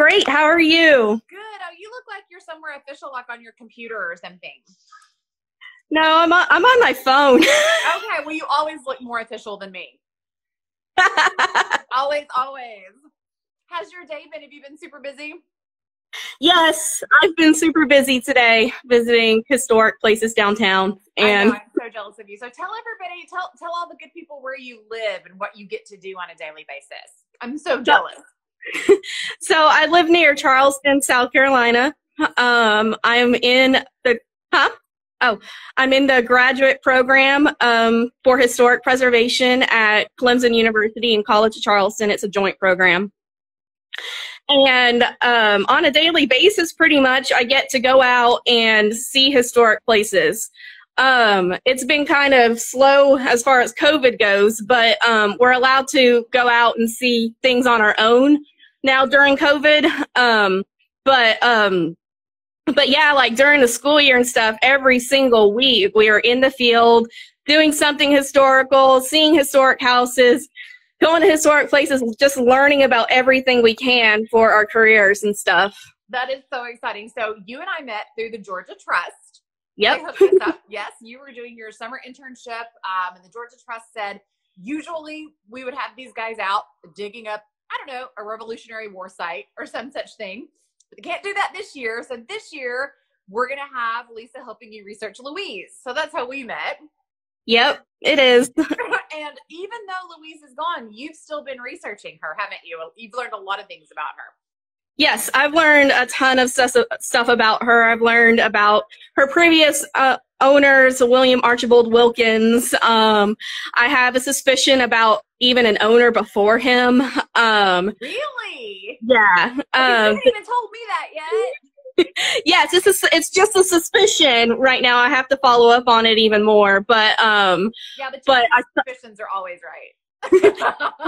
great. How are you? Good. Oh, you look like you're somewhere official, like on your computer or something. No, I'm on my phone. Okay. Well, you always look more official than me. Always, always. How's your day been? Have you been super busy? Yes, I've been super busy today visiting historic places downtown. And I know, I'm so jealous of you. So tell everybody, tell all the good people where you live and what you get to do on a daily basis. I'm so jealous. So I live near Charleston, South Carolina. I'm in the graduate program for historic preservation at Clemson University and College of Charleston. It's a joint program. And on a daily basis, pretty much, I get to go out and see historic places. It's been kind of slow as far as COVID goes, but we're allowed to go out and see things on our own now during COVID. But yeah, like during the school year and stuff, every single week we are in the field doing something historical, seeing historic houses, going to historic places, just learning about everything we can for our careers and stuff. That is so exciting. So you and I met through the Georgia Trust. Yep. Yes, you were doing your summer internship, and the Georgia Trust said usually we would have these guys out digging up, I don't know, a Revolutionary War site or some such thing. But they can't do that this year. So this year we're going to have Lisa helping you research Louise. So that's how we met. Yep, it is. And even though Louise is gone, you've still been researching her, haven't you? You've learned a lot of things about her. Yes, I've learned a ton of stuff about her. I've learned about her previous owners, William Archibald Wilkins. I have a suspicion about even an owner before him. Really? Yeah. You haven't even told me that yet. Yes, it's just a suspicion right now. I have to follow up on it even more, but suspicions are always right.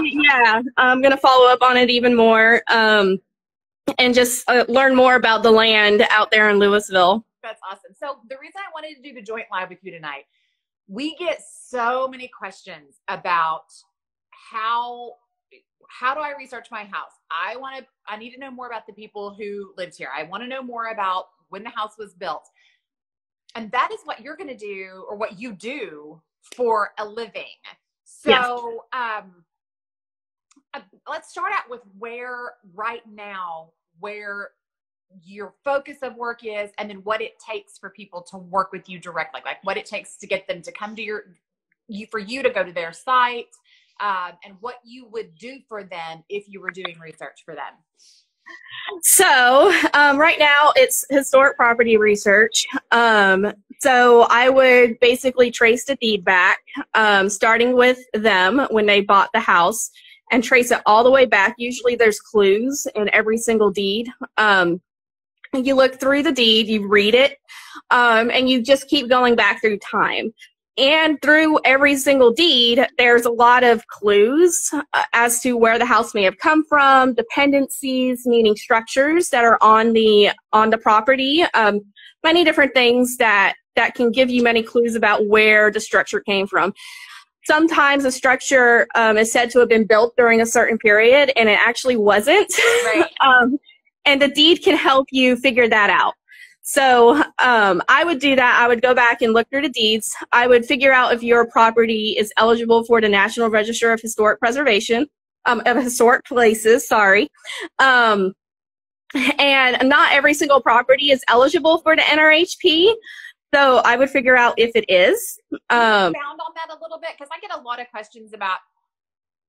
Yeah, I'm gonna follow up on it even more, and just learn more about the land out there in Louisville. That's awesome. So the reason I wanted to do the joint live with you tonight, we get so many questions about how do I research my house? I need to know more about the people who lived here. I want to know more about when the house was built. And that is what you're going to do, or what you do for a living. So, yes. Let's start out with where your focus of work is, and then what it takes for people to work with you directly, like what it takes to get them to come to for you to go to their site. And what you would do for them if you were doing research for them. So right now it's historic property research. So I would basically trace the deed back, starting with them when they bought the house, and trace it all the way back. Usually there's clues in every single deed. You look through the deed, you read it, and you just keep going back through time. And through every single deed, there's a lot of clues as to where the house may have come from, dependencies, meaning structures that are on the property, many different things that can give you many clues about where the structure came from. Sometimes a structure is said to have been built during a certain period, and it actually wasn't. Right. And the deed can help you figure that out. So I would do that. I would go back and look through the deeds. I would figure out if your property is eligible for the National Register of Historic Preservation, of Historic Places, sorry. And not every single property is eligible for the NRHP. So I would figure out if it is. Found on that a little bit, because I get a lot of questions about,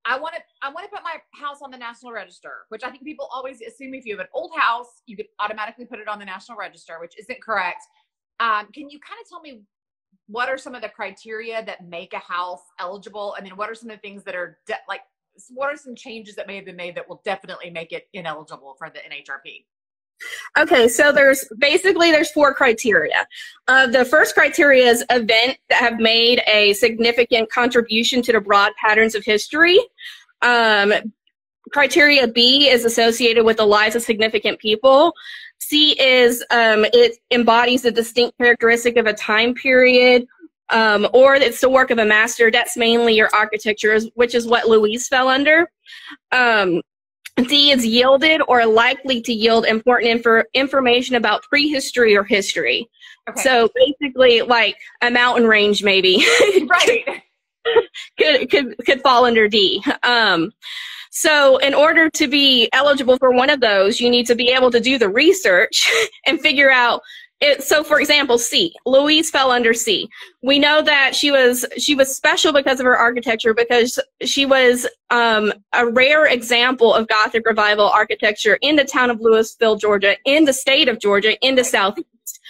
I want to put my house on the National Register, which I think people always assume if you have an old house, you could automatically put it on the National Register, which isn't correct. Can you kind of tell me what are some of the criteria that make a house eligible? And then what are some of the things that are what are some changes that may have been made that will definitely make it ineligible for the NHRP? Okay, so there's four criteria. The first criteria is events that have made a significant contribution to the broad patterns of history. Criteria B is associated with the lives of significant people. C is it embodies the distinct characteristic of a time period, or it's the work of a master. That's mainly your architecture, which is what Louise fell under. D is yielded or likely to yield important information about prehistory or history. Okay. So basically, like a mountain range, maybe Right. could fall under D. So in order to be eligible for one of those, you need to be able to do the research and figure out it. So for example, C, Louise fell under C. We know that she was special because of her architecture, because she was a rare example of Gothic revival architecture in the town of Louisville, Georgia, in the state of Georgia, in the Southeast.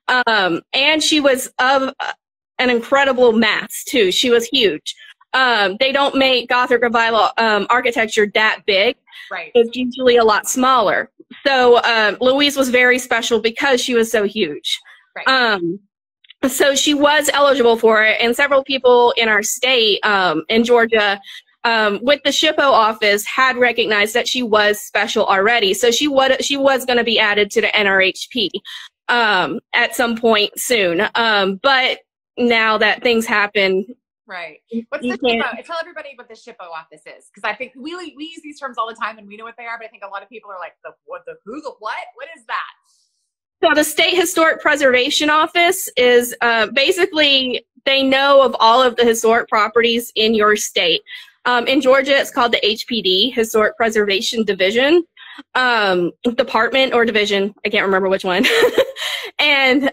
And she was of an incredible mass too. She was huge. They don't make Gothic revival architecture that big. Right. It's usually a lot smaller. So Louise was very special because she was so huge. Right. So she was eligible for it, and several people in our state, in Georgia, with the SHPO office, had recognized that she was special already. So she was going to be added to the NRHP at some point soon. But now that things happen. Right. What's the SHPO? Tell everybody what the SHPO office is, because I think we use these terms all the time and we know what they are, but I think a lot of people are like, what is that? So the State Historic Preservation Office is basically, they know of all of the historic properties in your state. In Georgia, it's called the HPD, Historic Preservation Division, department or division. I can't remember which one. And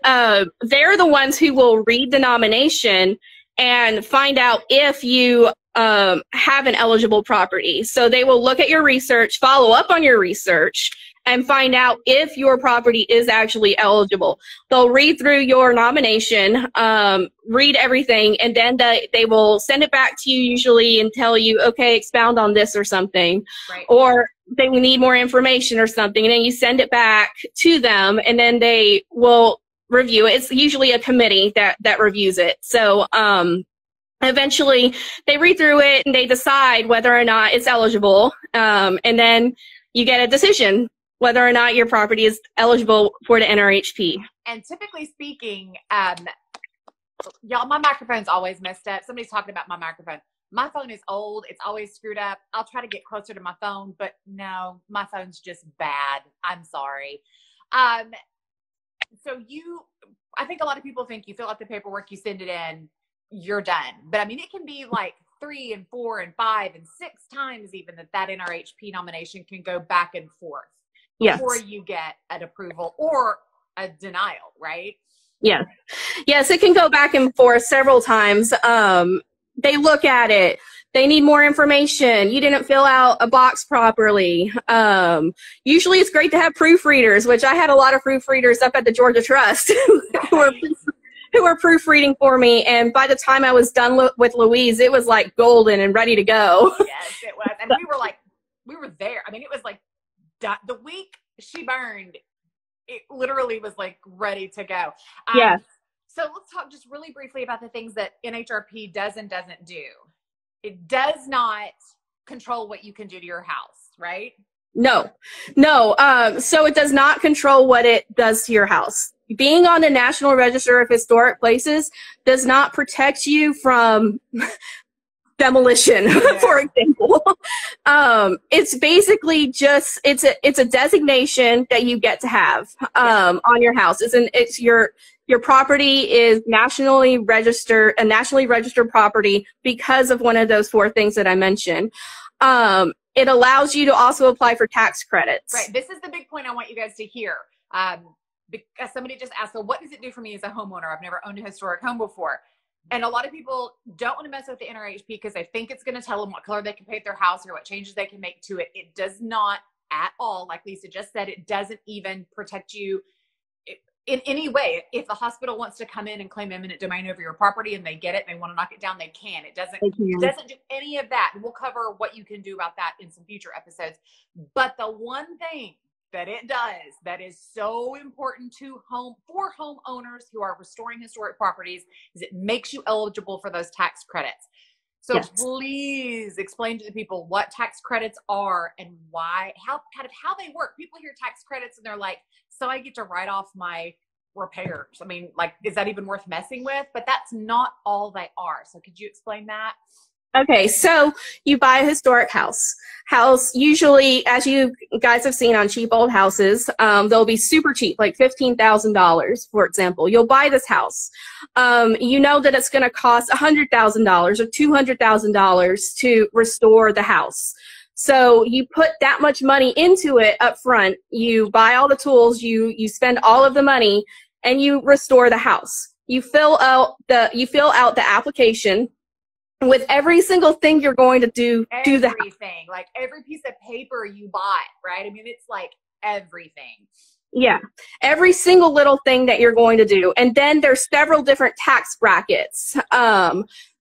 they're the ones who will read the nomination and find out if you have an eligible property. So they will look at your research, follow up on your research, and find out if your property is actually eligible. They'll read through your nomination, read everything, and then they will send it back to you usually and tell you, okay, expound on this or something. Right. Or they need more information or something, and then you send it back to them, and then they will review it. It's usually a committee that reviews it. So eventually they read through it and they decide whether or not it's eligible. And then you get a decision whether or not your property is eligible for the NRHP. And typically speaking, y'all, my microphone's always messed up. Somebody's talking about my microphone. My phone is old. It's always screwed up. I'll try to get closer to my phone, but no, my phone's just bad. I'm sorry. So I think a lot of people think you fill out the paperwork, you send it in, you're done. But I mean, it can be like 3 and 4 and 5 and 6 times even that NRHP nomination can go back and forth before you get an approval or a denial, right? Yes. Yes, it can go back and forth several times. They look at it. They need more information. You didn't fill out a box properly. Usually it's great to have proofreaders, which I had a lot of proofreaders up at the Georgia Trust who were proofreading for me. And by the time I was done with Louise, it was like golden and ready to go. Yes, it was. And we were there. I mean, it was like the week she burned, it literally was like ready to go. Yeah. So let's talk just really briefly about the things that NHRP does and doesn't do. It does not control what you can do to your house, right? No. So it does not control what it does to your house. Being on the National Register of Historic Places does not protect you from demolition, for example. It's basically just, it's a designation that you get to have on your house. Your property is a nationally registered property because of one of those 4 things that I mentioned. It allows you to also apply for tax credits. Right. This is the big point I want you guys to hear. Because somebody just asked, well, what does it do for me as a homeowner? I've never owned a historic home before. And a lot of people don't want to mess with the NRHP because they think it's going to tell them what color they can paint their house or what changes they can make to it. It does not at all. Like Lisa just said, it doesn't even protect you in any way. If the hospital wants to come in and claim eminent domain over your property and they get it and they want to knock it down, they can. It doesn't do any of that. We'll cover what you can do about that in some future episodes. But the one thing that it does that is so important for homeowners who are restoring historic properties is it makes you eligible for those tax credits. So please explain to the people what tax credits are and why, how they work. People hear tax credits and they're like, so I get to write off my repairs. I mean, like, is that even worth messing with? But that's not all they are. So could you explain that? Okay, so you buy a historic house. House, usually, as you guys have seen on cheap old houses, they'll be super cheap, like $15,000, for example. You'll buy this house. You know that it's going to cost $100,000 or $200,000 to restore the house. So you put that much money into it up front. You buy all the tools, you spend all of the money, and you restore the house. You fill out the application with every single thing you're going to do the house. Everything, like every piece of paper you bought, right? I mean, it's like everything. Yeah, every single little thing that you're going to do. And then there's several different tax brackets.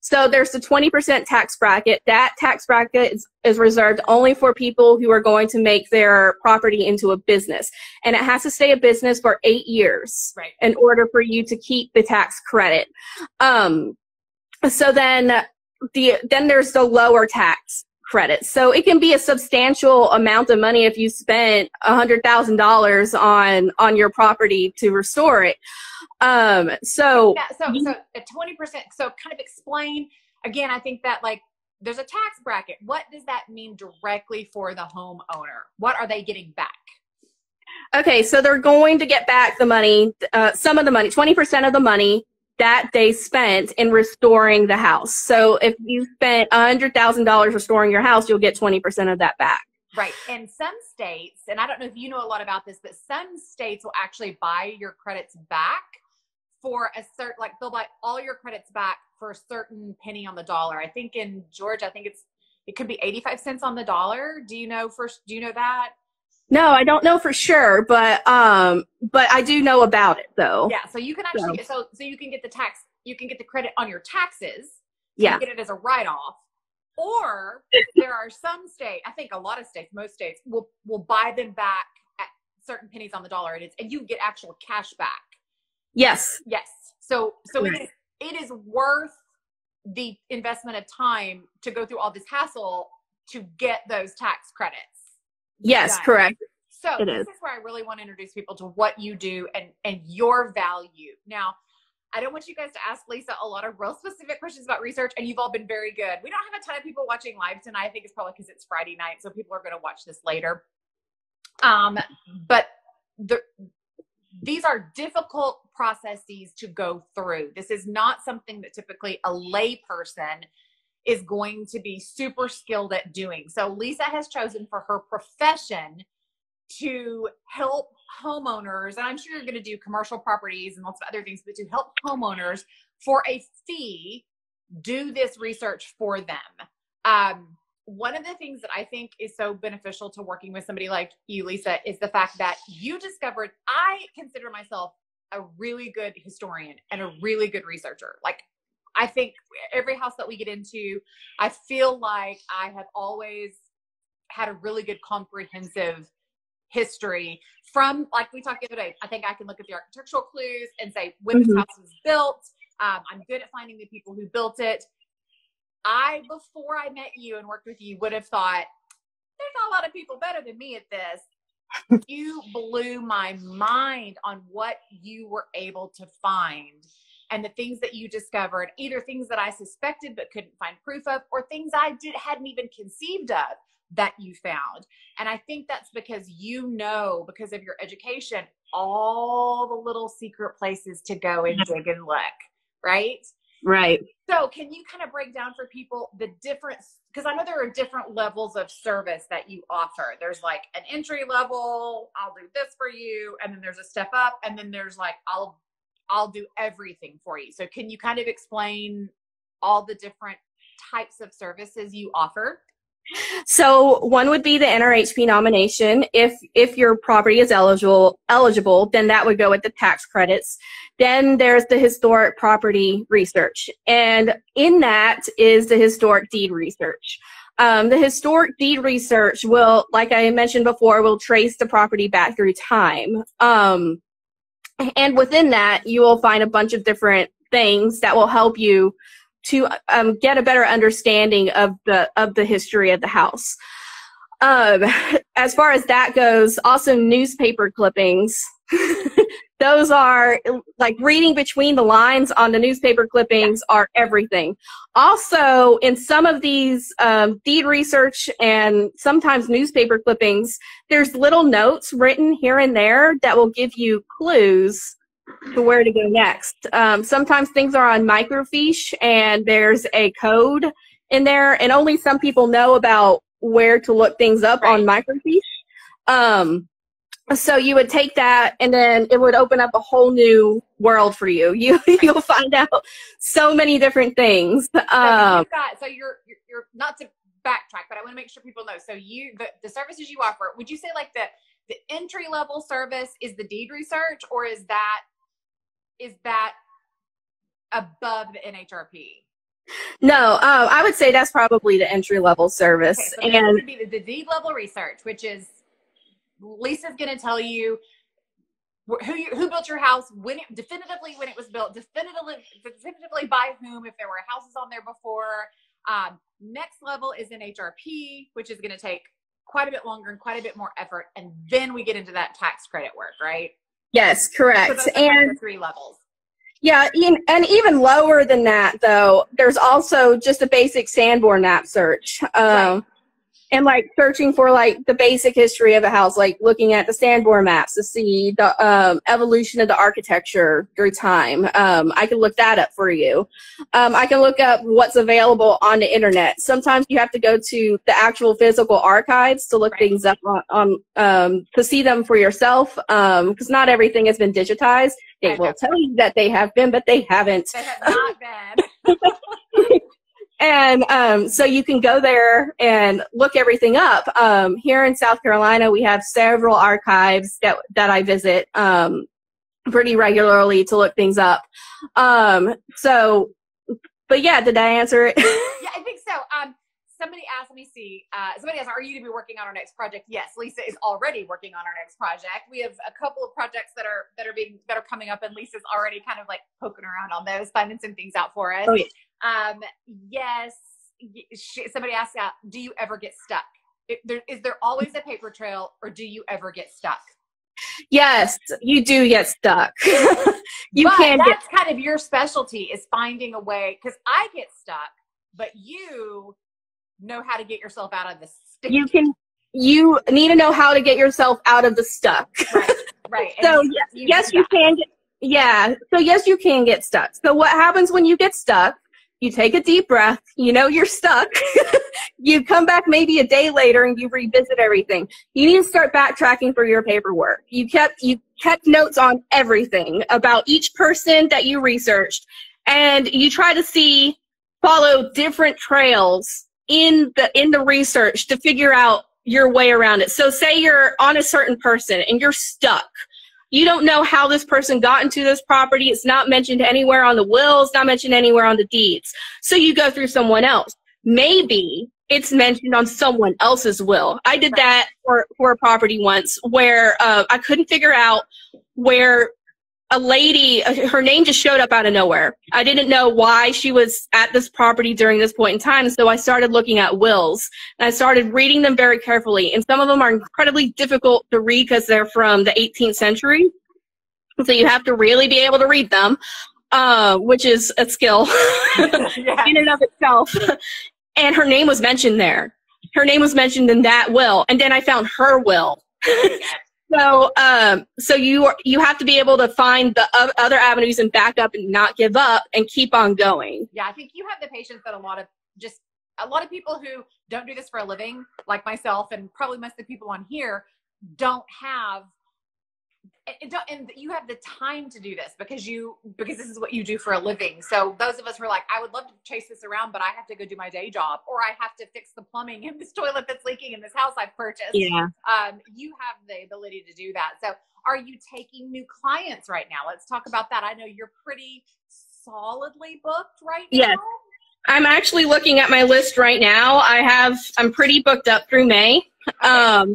So there's the 20% tax bracket. That tax bracket is reserved only for people who are going to make their property into a business. And it has to stay a business for 8 years in order for you to keep the tax credit. So then there's the lower tax credit. So it can be a substantial amount of money if you spent $100,000 on your property to restore it. So at 20%. So kind of explain again. I think that like there's a tax bracket. What does that mean directly for the homeowner? What are they getting back? Okay, so they're going to get back the money, some of the money, 20% of the money that they spent in restoring the house. So if you spent $100,000 restoring your house, you'll get 20% of that back. Right. And some states, and I don't know if you know a lot about this, but some states will actually buy your credits back for a certain, like they'll buy all your credits back for a certain penny on the dollar. I think in Georgia, it could be 85 cents on the dollar. Do you know that? No, I don't know for sure, but I do know about it though. Yeah. So you can actually, so you can get you can get the credit on your taxes. So yeah. You get it as a write-off. Or there are some states, I think a lot of states, most states will buy them back at certain pennies on the dollar, and you get actual cash back. Yes. Yes. So it is worth the investment of time to go through all this hassle to get those tax credits. Yes, done. correct. So this is where I really want to introduce people to what you do and your value. Now, I don't want you guys to ask Lisa a lot of real specific questions about research, and you've all been very good. We don't have a ton of people watching live tonight. I think it's probably because it's Friday night, so people are going to watch this later. But these are difficult processes to go through. This is not something that typically a lay person is going to be super skilled at doing. So Lisa has chosen for her profession to help homeowners, and I'm sure you're going to do commercial properties and lots of other things, but to help homeowners for a fee do this research for them. One of the things that I think is so beneficial to working with somebody like you, Lisa, is the fact that you discovered, I consider myself a really good historian and a really good researcher. Like, I think every house that we get into, I feel like I have always had a really good comprehensive history from, like we talked the other day. I think I can look at the architectural clues and say when this house was built. I'm good at finding the people who built it. Before I met you and worked with you, would have thought there's not a lot of people better than me at this. You blew my mind on what you were able to find and the things that you discovered, either things that I suspected but couldn't find proof of, or things I hadn't even conceived of that you found. And I think that's because because of your education, all the little secret places to go and dig and look, right? Right. So can you kind of break down for people the difference? Because I know there are different levels of service that you offer. There's like an entry level, I'll do this for you. And then there's a step up. And then there's like, I'll do everything for you. So can you kind of explain all the different types of services you offer? So one would be the NRHP nomination. If your property is eligible, then that would go with the tax credits. Then there's the historic property research. And in that is the historic deed research. The historic deed research will, like I mentioned before, will trace the property back through time. And within that, you will find a bunch of different things that will help you to get a better understanding of the history of the house. As far as that goes, also newspaper clippings Those are like reading between the lines on the newspaper clippings are everything. Also, in some of these deed research and sometimes newspaper clippings, there's little notes written here and there that will give you clues to where to go next. Sometimes things are on microfiche and there's a code in there, and only some people know about where to look things up on microfiche. So you would take that, and then it would open up a whole new world for you. You'll find out so many different things. So you're not to backtrack, but I want to make sure people know. So the services you offer, would you say like the entry level service is the deed research, or is that above the NHRP? No, I would say that's probably the entry level service. Okay, so and would be the deed level research, which is Lisa's going to tell you who built your house, definitively when it was built, definitively by whom, if there were houses on there before. Next level is NHRP, which is going to take quite a bit longer and quite a bit more effort, and then we get into that tax credit work, right? Yes, correct. So those are the 3 levels. Yeah, and even lower than that, though, there's also just a basic Sanborn map search. Right. And like searching for like the basic history of a house, like looking at the Sanborn maps to see the evolution of the architecture through time. I can look that up for you. I can look up what's available on the internet. Sometimes you have to go to the actual physical archives to look things up on to see them for yourself, because not everything has been digitized. They will tell you that they have been, but they haven't. They have not been. And so you can go there and look everything up. Here in South Carolina, we have several archives that I visit pretty regularly to look things up. But yeah, did I answer it? Yeah, I think so. Somebody asked, somebody asked, are you to be working on our next project? Yes, Lisa is already working on our next project. We have a couple of projects that are coming up, and Lisa's already kind of like poking around on those, finding some things out for us. Oh, yeah. Yes. Somebody asked, do you ever get stuck? Is there always a paper trail, or do you ever get stuck? Yes, you do get stuck. That's kind of your specialty, is finding a way, because I get stuck, but you know how to get yourself out of the stick. You need to know how to get yourself out of the stuck. Right. So yes, you can get stuck. So what happens when you get stuck? You take a deep breath, you know you're stuck. You come back maybe a day later and you revisit everything. You need to start backtracking for your paperwork. You kept notes on everything about each person that you researched, and you try to follow different trails in the research to figure out your way around it. So say you're on a certain person and you're stuck. You don't know how this person got into this property. It's not mentioned anywhere on the wills, not mentioned anywhere on the deeds. So you go through someone else. Maybe it's mentioned on someone else's will. I did that for a property once where I couldn't figure out where a lady, her name just showed up out of nowhere. I didn't know why she was at this property during this point in time, so I started looking at wills, and I started reading them very carefully, and some of them are incredibly difficult to read because they're from the 18th century, so you have to really be able to read them, which is a skill in and of itself. And her name was mentioned there. Her name was mentioned in that will, and then I found her will. So you have to be able to find the other avenues and back up and not give up and keep on going. Yeah, I think you have the patience that a lot of people who don't do this for a living, like myself, and probably most of the people on here, don't have. And you have the time to do this because this is what you do for a living. So those of us who are like, I would love to chase this around, but I have to go do my day job, or I have to fix the plumbing in this toilet that's leaking in this house I've purchased. Yeah. You have the ability to do that. So are you taking new clients right now? Let's talk about that. I know you're pretty solidly booked right now. Yes. I'm actually looking at my list right now. I'm pretty booked up through May. Okay.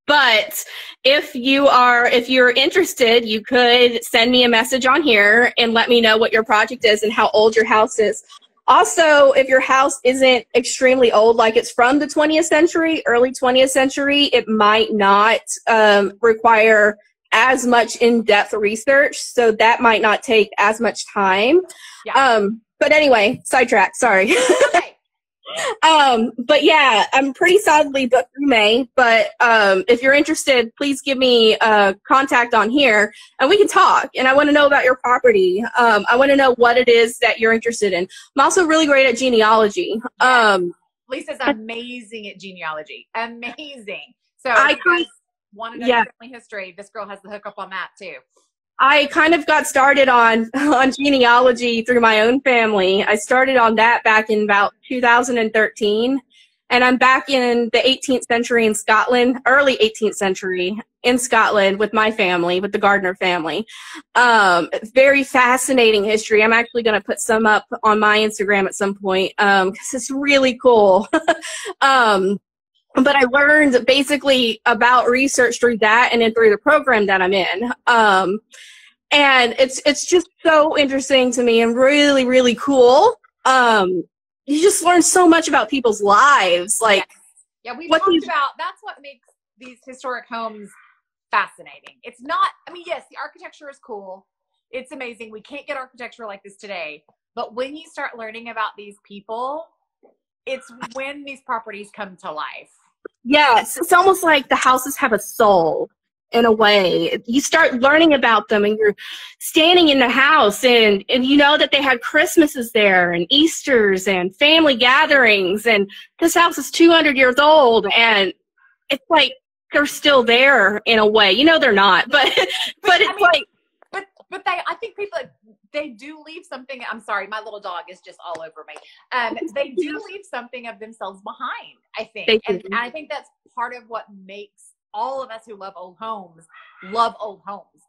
But if you're interested, you could send me a message on here and let me know what your project is and how old your house is. Also, if your house isn't extremely old, like it's from the 20th century, early 20th century, it might not require as much in-depth research, so that might not take as much time. Yeah. But anyway, sidetrack, sorry. Okay. But yeah, I'm pretty solidly booked through May, but if you're interested, please give me contact on here and we can talk. And I want to know about your property. I want to know what it is that you're interested in. I'm also really great at genealogy. Lisa's amazing at genealogy. Amazing. So if you guys want to know your family history, this girl has the hookup on that too. I kind of got started on genealogy through my own family. I started on that back in about 2013, and I'm back in the 18th century in Scotland, early 18th century in Scotland with my family, with the Gardiner family. Very fascinating history. I'm actually going to put some up on my Instagram at some point because it's really cool. But I learned basically about research through that and then through the program that I'm in. And it's just so interesting to me and really, really cool. You just learn so much about people's lives. Like, yeah, we talked about, that's what makes these historic homes fascinating. It's not, I mean, yes, the architecture is cool. It's amazing. We can't get architecture like this today. But when you start learning about these people, it's when these properties come to life. Yes, it's almost like the houses have a soul in a way. You start learning about them and you're standing in the house and you know that they had Christmases there and Easters and family gatherings, and this house is 200 years old and it's like they're still there in a way. You know they're not, but it's I think people, they do leave something. I'm sorry, my little dog is just all over me. They do leave something of themselves behind, I think. And I think that's part of what makes all of us who love old homes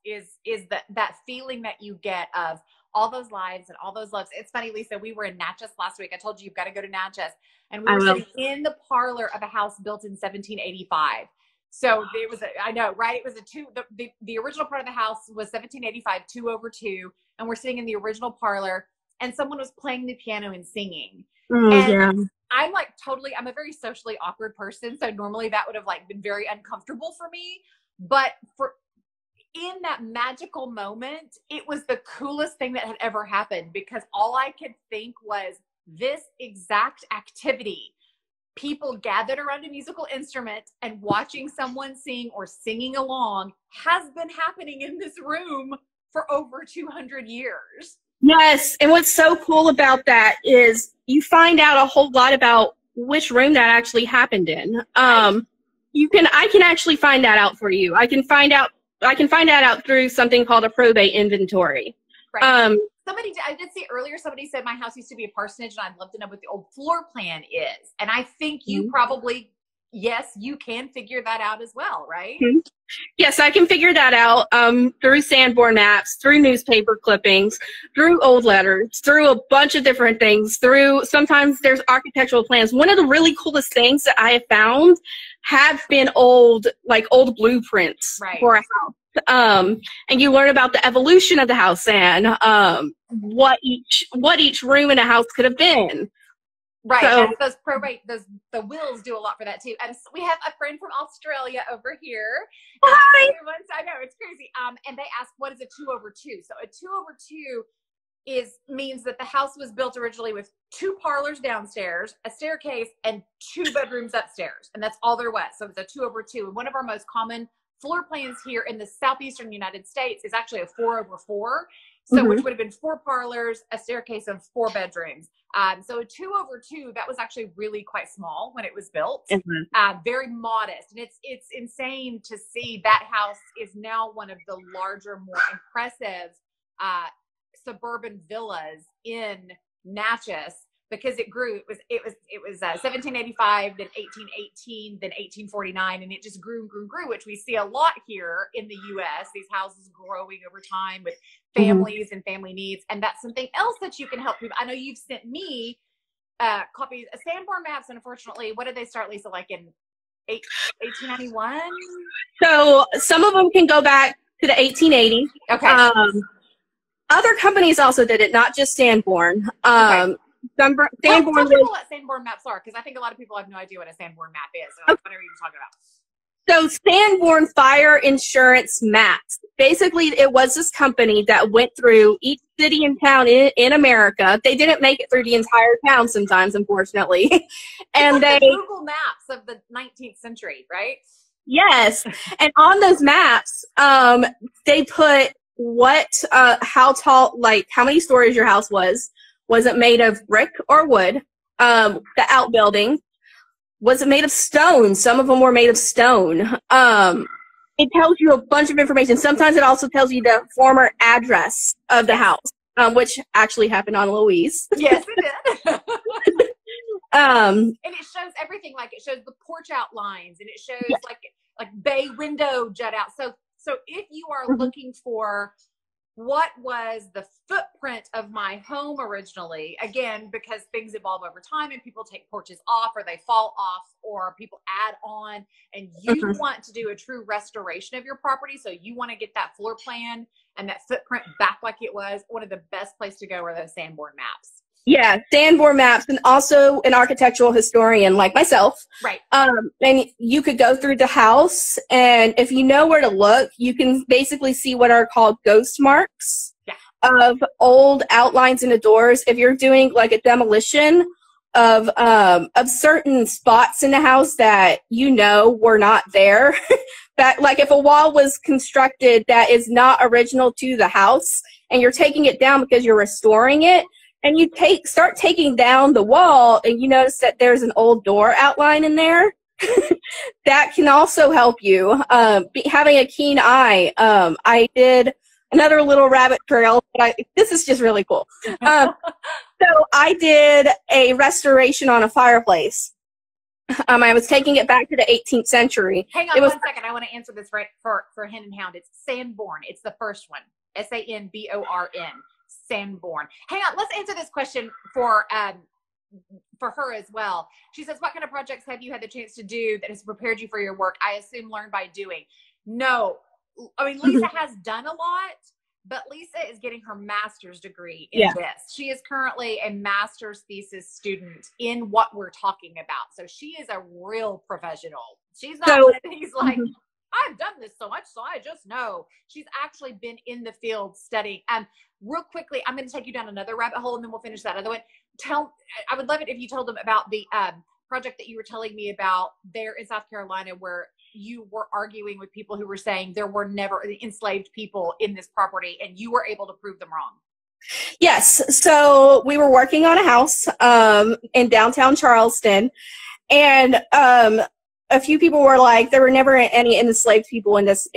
is that feeling that you get of all those lives and all those loves. It's funny, Lisa, we were in Natchez last week. I told you you've got to go to Natchez. And we were sitting in the parlor of a house built in 1785. So it was, I know, right? It was the original part of the house was 1785, 2/2. And we're sitting in the original parlor and someone was playing the piano and singing. I'm like I'm a very socially awkward person. So normally that would have like been very uncomfortable for me. But in that magical moment, it was the coolest thing that had ever happened, because all I could think was this exact activity, people gathered around a musical instrument and watching someone sing or singing along, has been happening in this room for over 200 years. Yes. And what's so cool about that is you find out a whole lot about which room that actually happened in. I can actually find that out for you. I can find that out through something called a probate inventory. Right. I did see earlier, somebody said my house used to be a parsonage and I'd love to know what the old floor plan is. And I think you probably, yes, you can figure that out as well, right? Yes, I can figure that out through Sanborn maps, through newspaper clippings, through old letters, through a bunch of different things, sometimes there's architectural plans. One of the really coolest things that I have found have been old blueprints for a house. And you learn about the evolution of the house and what each room in a house could have been. Right. So, and the wills do a lot for that too. And we have a friend from Australia over here. Hi. I know, it's crazy. And they asked, what is a 2/2? So a 2/2 means that the house was built originally with 2 parlors downstairs, a staircase, and 2 bedrooms upstairs. And that's all there was. So it's a 2/2. And one of our most common floor plans here in the southeastern United States is actually a 4/4. So which would have been 4 parlors, a staircase, and 4 bedrooms. So a 2/2, that was actually really quite small when it was built. Very modest. And it's insane to see that house is now one of the larger, more impressive suburban villas in Natchez, because it grew. It was 1785, then 1818, then 1849, and it just grew and grew and grew, which we see a lot here in the U.S. These houses growing over time with families and family needs, and that's something else that you can help people. I know you've sent me copies of Sanborn maps, and unfortunately, what did they start, Lisa? Like in 1891? So some of them can go back to the 1880s. Okay. Other companies also did it, not just Sanborn. Okay. Sanborn tell people what Sanborn maps are, because I think a lot of people have no idea what a Sanborn map is. So whatever you're talking about. So Sanborn Fire Insurance Maps. Basically, it was this company that went through each city and town in America. They didn't make it through the entire town sometimes, unfortunately. And like the Google Maps of the 19th century, right? Yes. And on those maps, they put how tall, like how many stories your house was. Was it made of brick or wood? The outbuilding. Was it made of stone? Some of them were made of stone. It tells you a bunch of information. Sometimes it also tells you the former address of the house, which actually happened on Louise. Yes, it did. And it shows everything. Like it shows the porch outlines, and it shows like bay window jut out. So if you are looking for what was the footprint of my home originally, again, because things evolve over time and people take porches off or they fall off or people add on, and you want to do a true restoration of your property. So you want to get that floor plan and that footprint back like it was. One of the best places to go are those Sanborn maps. Yeah, Sanborn maps, and also an architectural historian like myself. Right. And you could go through the house, and if you know where to look, you can basically see what are called ghost marks of old outlines in the doors. If you're doing like a demolition of certain spots in the house that you know were not there, that like if a wall was constructed that is not original to the house, and you're taking it down because you're restoring it, and you start taking down the wall and you notice that there's an old door outline in there, that can also help you. Having a keen eye. I did another little rabbit trail, but this is just really cool. So I did a restoration on a fireplace. I was taking it back to the 18th century. Hang on one second. I want to answer this right for Hen and Hound. It's Sanborn. It's the first one. Sanborn. Sanborn. Hang on, let's answer this question for her as well. She says, what kind of projects have you had the chance to do that has prepared you for your work? I assume learn by doing. No. I mean, Lisa has done a lot, but Lisa is getting her master's degree in this. She is currently a master's thesis student in what we're talking about. So she is a real professional. She's not one of these like, I've done this so much, so I just know. She's actually been in the field studying. Real quickly, I'm going to take you down another rabbit hole, and then we'll finish that other one. I would love it if you told them about the project that you were telling me about there in South Carolina, where you were arguing with people who were saying there were never enslaved people in this property, and you were able to prove them wrong. Yes. So we were working on a house in downtown Charleston, and a few people were like, there were never any enslaved people on this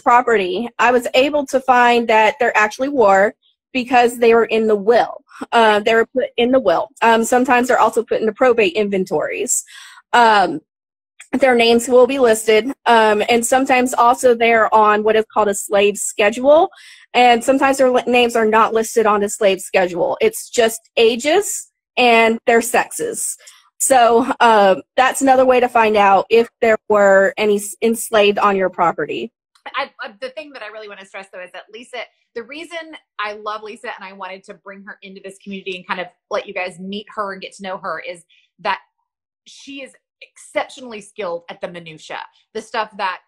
property. I was able to find that there actually were, because they were in the will. They were put in the will. Sometimes they're also put in the probate inventories. Their names will be listed, and sometimes also they're on what is called a slave schedule, and sometimes their names are not listed on the slave schedule. It's just ages and their sexes. So that's another way to find out if there were any enslaved on your property. The thing that I really want to stress, though, is that Lisa, the reason I love Lisa and I wanted to bring her into this community and kind of let you guys meet her and get to know her, is that she is exceptionally skilled at the minutia, the stuff that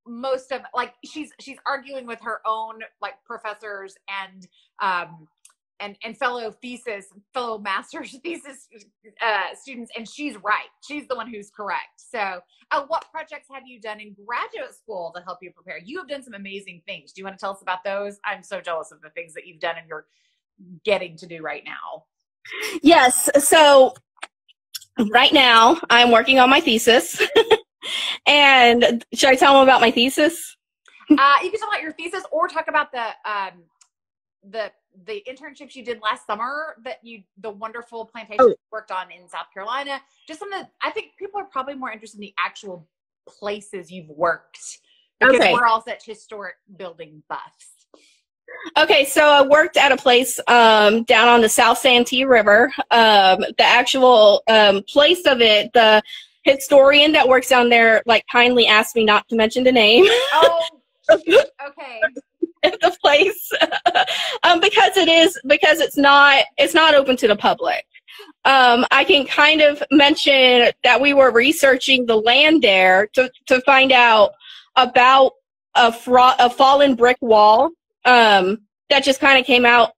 most of, like, she's arguing with her own like professors and fellow master's thesis students, and she's right. She's the one who's correct. So what projects have you done in graduate school to help you prepare? You have done some amazing things. Do you want to tell us about those? I'm so jealous of the things that you've done and you're getting to do right now. Yes. So right now I'm working on my thesis. And should I tell them about my thesis? You can talk about your thesis, or talk about the internships you did last summer, the wonderful plantation you worked on in South Carolina. Just some of the, I think people are probably more interested in the actual places you've worked, because we're all such historic building buffs. Okay, so I worked at a place down on the South Santee River. The actual place of it, the historian that works down there, like, kindly asked me not to mention the name. Oh, okay. The place because it's not open to the public. I can kind of mention that we were researching the land there to find out about a fallen brick wall that just kind of came up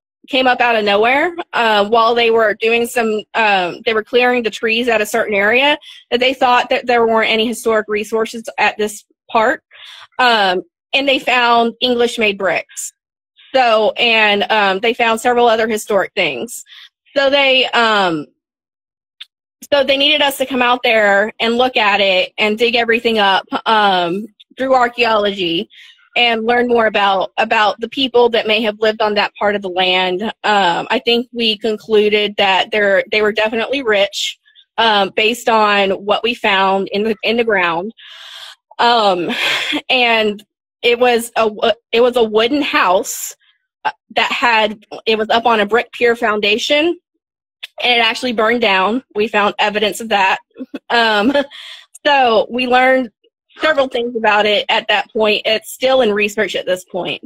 out of nowhere while they were doing they were clearing the trees at a certain area, that they thought that there weren't any historic resources at this part. And they found English-made bricks. So, and they found several other historic things. So they needed us to come out there and look at it and dig everything up through archaeology and learn more about the people that may have lived on that part of the land. I think we concluded that they were definitely rich based on what we found in the ground. And it was a wooden house it was up on a brick pier foundation, and it actually burned down. We found evidence of that. So we learned several things about it at that point. It's still in research at this point.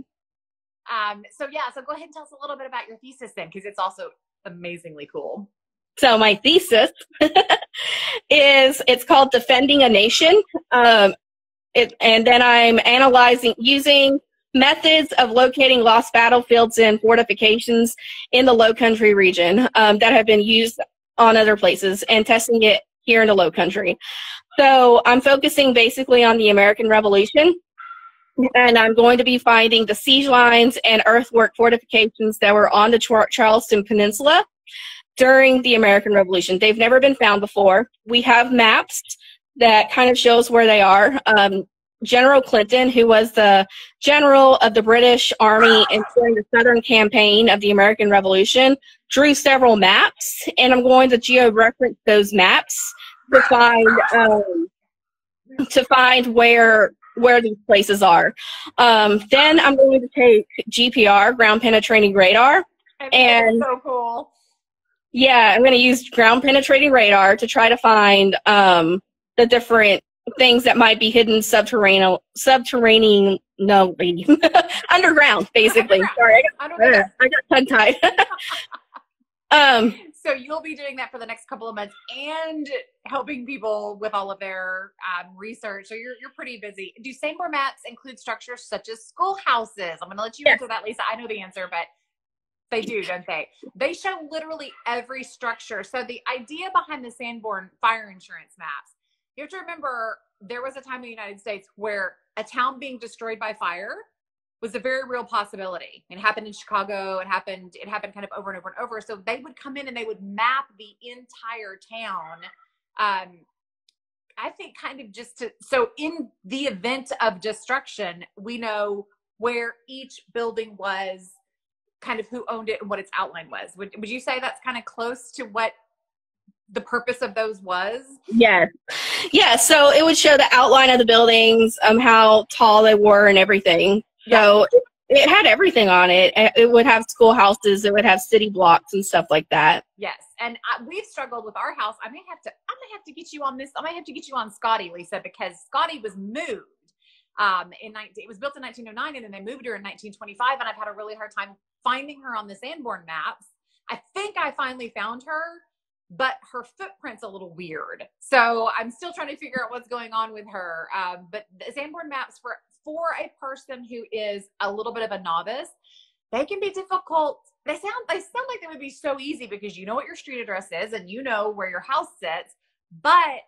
So go ahead and tell us a little bit about your thesis then, because it's also amazingly cool. So my thesis it's called Defending a Nation. And then I'm analyzing using methods of locating lost battlefields and fortifications in the Low Country region that have been used on other places and testing it here in the Low Country. So I'm focusing basically on the American Revolution, and I'm going to be finding the siege lines and earthwork fortifications that were on the Charleston Peninsula during the American Revolution. They've never been found before. We have maps that kind of shows where they are. General Clinton, who was the general of the British Army during the Southern campaign of the American Revolution, drew several maps, and I'm going to georeference those maps to find where these places are. Then I'm going to take GPR, ground penetrating radar, and so cool. Yeah, I'm going to use ground penetrating radar to try to find the different things that might be hidden subterranean underground, basically. Sorry, I got tongue-tied. So you'll be doing that for the next couple of months and helping people with all of their research. So you're pretty busy. Do Sanborn maps include structures such as schoolhouses? I'm going to let you answer that, Lisa. I know the answer, but they do, don't they? They show literally every structure. So the idea behind the Sanborn fire insurance maps, you have to remember, there was a time in the United States where a town being destroyed by fire was a very real possibility. It happened in Chicago. It happened kind of over and over and over. So they would come in and they would map the entire town. I think kind of so in the event of destruction, we know where each building was, kind of who owned it and what its outline was. Would you say that's kind of close to what the purpose of those was? Yeah. So it would show the outline of the buildings, how tall they were and everything. So it had everything on it. It would have schoolhouses. It would have city blocks and stuff like that. Yes. And we've struggled with our house. I may have to get you on this. I might have to get you on Scotty, Lisa, because Scotty was moved. It was built in 1909, and then they moved her in 1925. And I've had a really hard time finding her on the Sanborn maps. I think I finally found her, but her footprint's a little weird. So I'm still trying to figure out what's going on with her. But the Sanborn maps for a person who is a little bit of a novice, they can be difficult. They sound like they would be so easy because you know what your street address is and you know where your house sits, but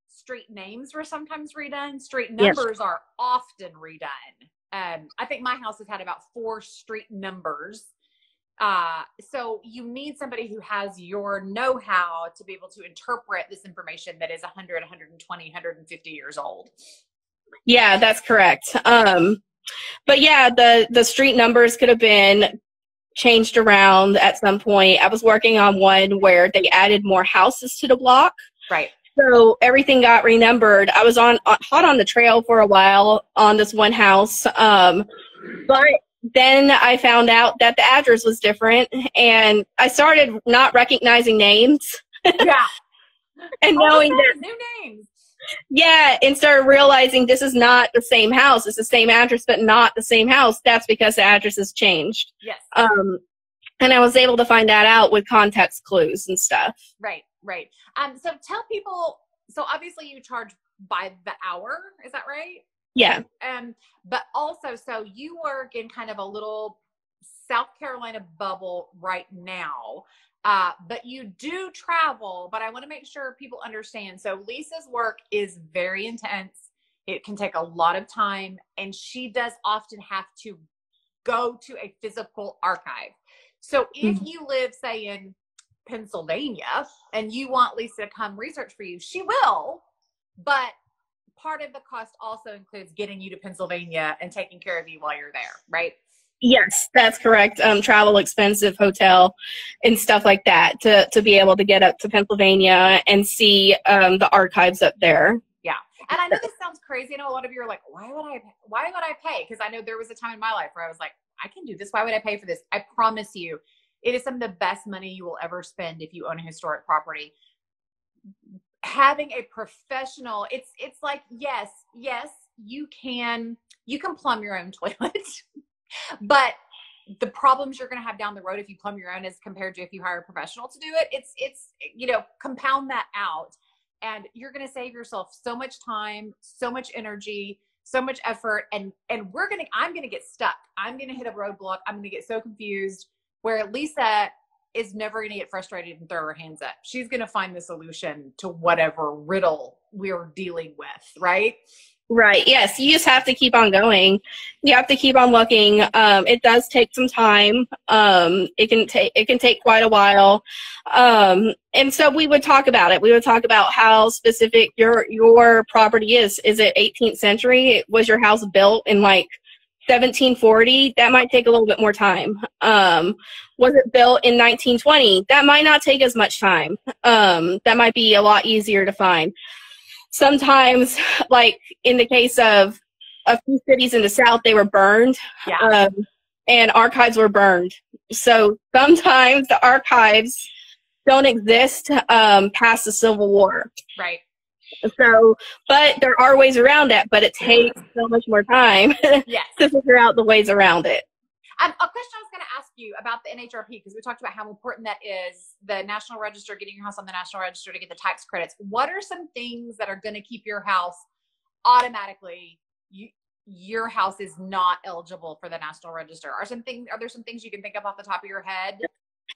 street names were sometimes redone. Street numbers are often redone. I think my house has had about 4 street numbers. So you need somebody who has your know-how to be able to interpret this information that is 100, 120, 150 years old. Yeah, that's correct. But yeah, the street numbers could have been changed around at some point. I was working on one where they added more houses to the block. Right. So everything got renumbered. I was hot on the trail for a while on this one house. But then I found out that the address was different, and I started not recognizing names. Yeah. And knowing that new names. Yeah, and started realizing this is not the same house. It's the same address, but not the same house. That's because the address has changed. Yes. And I was able to find that out with context clues and stuff. Right, right. So tell people, so obviously you charge by the hour, is that right? Yeah. But also, so you work in kind of a little South Carolina bubble right now, but you do travel, but I want to make sure people understand. So Lisa's work is very intense. It can take a lot of time, and she does often have to go to a physical archive. So if you live, say, in Pennsylvania and you want Lisa to come research for you, she will, but part of the cost also includes getting you to Pennsylvania and taking care of you while you're there, right? Yes, that's correct. Travel, expensive hotel and stuff like that to be able to get up to Pennsylvania and see the archives up there. Yeah. And I know this sounds crazy. I know a lot of you are like, why would I pay? Because I know there was a time in my life where I was like, I can do this. Why would I pay for this? I promise you, it is some of the best money you will ever spend if you own a historic property. Having a professional, it's like, yes, you can plumb your own toilet, but the problems you're going to have down the road if you plumb your own as compared to if you hire a professional to do it, it's compound that out, and you're going to save yourself so much time, so much energy, so much effort, and I'm going to get stuck. I'm going to hit a roadblock. I'm going to get so confused, where Lisa is never going to get frustrated and throw her hands up. She's going to find the solution to whatever riddle we're dealing with, right? Right. Yes. You just have to keep on going. You have to keep on looking. It does take some time. It can take quite a while. And so we would talk about it. We would talk about how specific your property is. Is it 18th century? Was your house built in like 1740? That might take a little bit more time. Was it built in 1920? That might not take as much time. That might be a lot easier to find. Sometimes, like in the case of a few cities in the South, they were burned, and archives were burned. So sometimes the archives don't exist past the Civil War. Right. So, but there are ways around that, but it takes so much more time to figure out the ways around it. A question I was going to ask you about the NHRP, because we talked about how important that is, the National Register, getting your house on the National Register to get the tax credits. What are some things that are going to keep your house automatically, your house is not eligible for the National Register? Are there some things you can think of off the top of your head?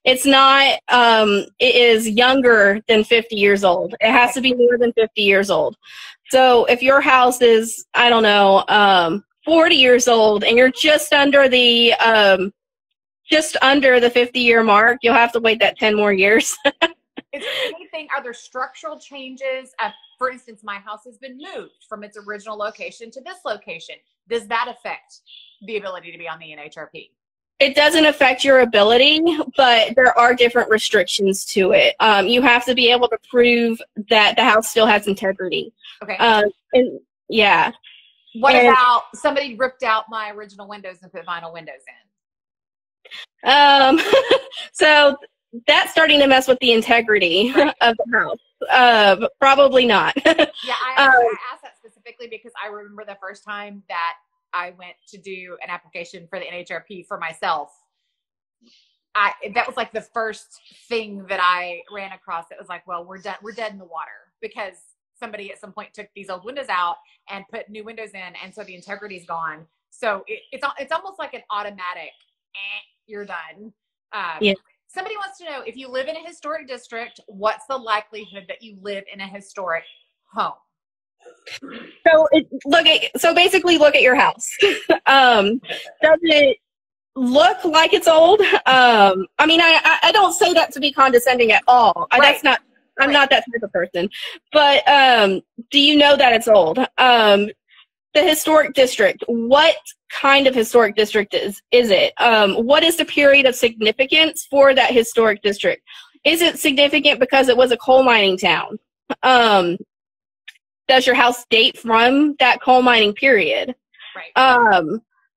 It's not, it is younger than 50 years old. It has to be more than 50 years old. So if your house is, I don't know, 40 years old and you're just under the 50-year mark, you'll have to wait that 10 more years. Is there anything, are there structural changes? For instance, my house has been moved from its original location to this location. Does that affect the ability to be on the NHRP? It doesn't affect your ability, but there are different restrictions to it. You have to be able to prove that the house still has integrity. Okay. What about somebody ripped out my original windows and put vinyl windows in? So that's starting to mess with the integrity of the house. Probably not. I asked that specifically because I remember the first time that I went to do an application for the NHRP for myself. That was like the first thing that I ran across. That was like, well, we're dead in the water, because somebody at some point took these old windows out and put new windows in, and so the integrity's gone. So it's almost like an automatic, you're done. Somebody wants to know, if you live in a historic district, what's the likelihood that you live in a historic home? So basically look at your house. Does it look like it's old? I mean, I don't say that to be condescending at all. I'm not that type of person. But do you know that it's old? The historic district, what kind of historic district is it? What is the period of significance for that historic district? Is it significant because it was a coal mining town? Does your house date from that coal mining period? Right.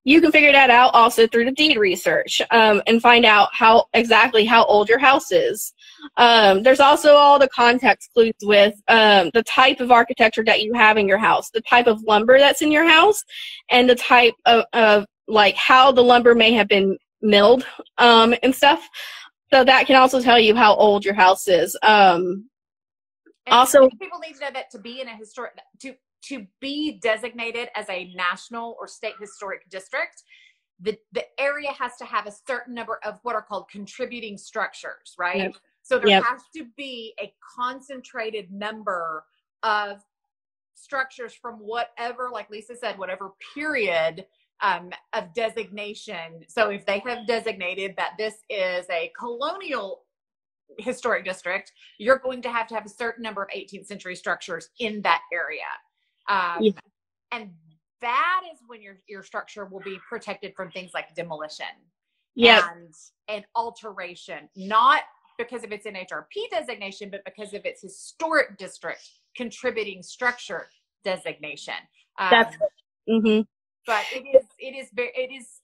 You can figure that out also through the deed research, and find out exactly how old your house is. There's also all the context clues with the type of architecture that you have in your house, the type of lumber that's in your house, and the type of like how the lumber may have been milled and stuff. So that can also tell you how old your house is. And Also, people need to know that to be in a historic, to be designated as a national or state historic district, the area has to have a certain number of what are called contributing structures, right? Yep. So there Yep. has to be a concentrated number of structures from whatever, like Lisa said, whatever period of designation. So if they have designated that this is a colonial historic district, you're going to have a certain number of 18th century structures in that area. Yeah. And that is when your structure will be protected from things like demolition and alteration, not because of its NHRP designation, but because of its historic district contributing structure designation. That's But it is